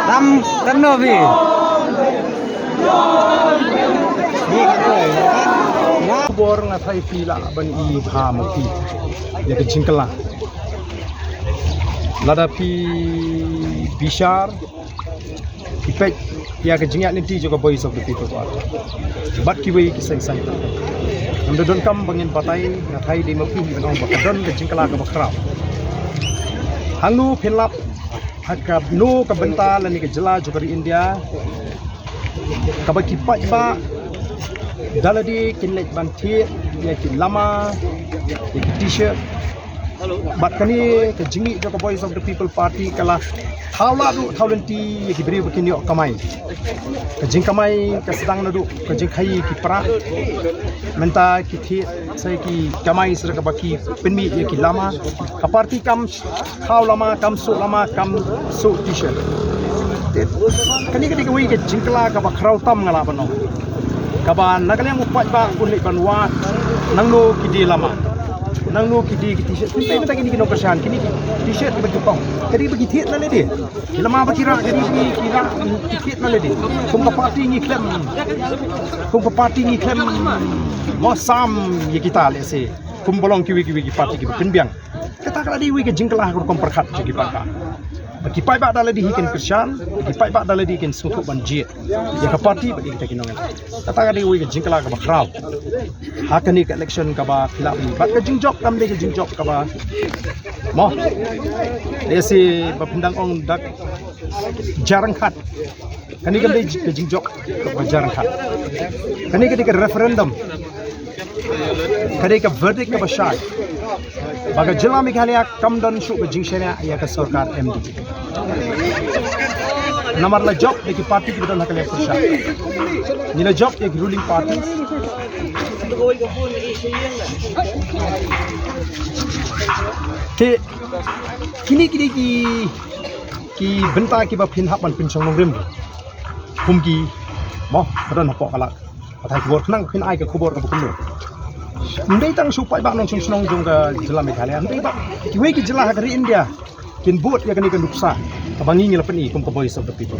Ram Novi. Bor ngatai pila ban I pha moki ya ke jingkala lada pi bishar ipek ya ke jingat ninti juga voice of the people party bat ki wei ki sai sai nam don kam bangin patai ngatai di moki nong bakadon ke jingkala ke bakrau hangnu phelap hakab no ka benta lani ke jela juga di India kabaki pa daladi kinlek banti ya kin lama ya t-shirt bat kani ke jingi jo voice of the people party kala thawla du thawlenti ya ki beri bakin yo kamai ke jing kamai ke sedang nadu ke jing khai ki pra menta ki thi sai ki kamai sir ka baki pinmi ya ki lama ka party kam thaw lama kam so t-shirt kani ke wi ke jingkla ka ba khrau tam ngala bano kaba nagalang upat ba kulit banwa nangno kidi lama nangno kidi t-shirt pintai mata kini kino persian kini t-shirt bagi pong kadi bagi thiet na lede lama bakira kadi bagi kira tiket na lede kum ka party ngi klem mo sam ye kita lese kum bolong kiwi party ki pinbiang kata kala di wi ke jingklah ko kom perkhat ki baka bagi pai ba dala di hikin Krisyan bagi pai ba dala di hikin suku banjir ya ka party bagi kita kinongan kata kali wi ke jingkala ka bakraw hakani ke election ka ba khilaf ni bat ka jingjok kam de ke jingjok ka ba mo desi bapindang ong dak jarang khat kani kam de ke jingjok ka ba jarang khat kani ke referendum kani ka verdict ka ba shak baga जिला मेघालय कम दन शु जिंगशेना या का सरकार MD number ला जॉब देखि पार्टी की बदल हकले फुशा नीला जॉब एक रूलिंग पार्टी ते किनी की बंता की बा फिन हापन पिन संग रिम कुम की मो बदन हपो कला अथाय खबर खनang फिन आइ के खबर का बुकुम Ndai tang supai bak nong sung jong ka jela Meghalaya ndai bak kiwe ki jela hari India kin buat ya kani kan duksa abangi ngila pen I kum ka voice of the people.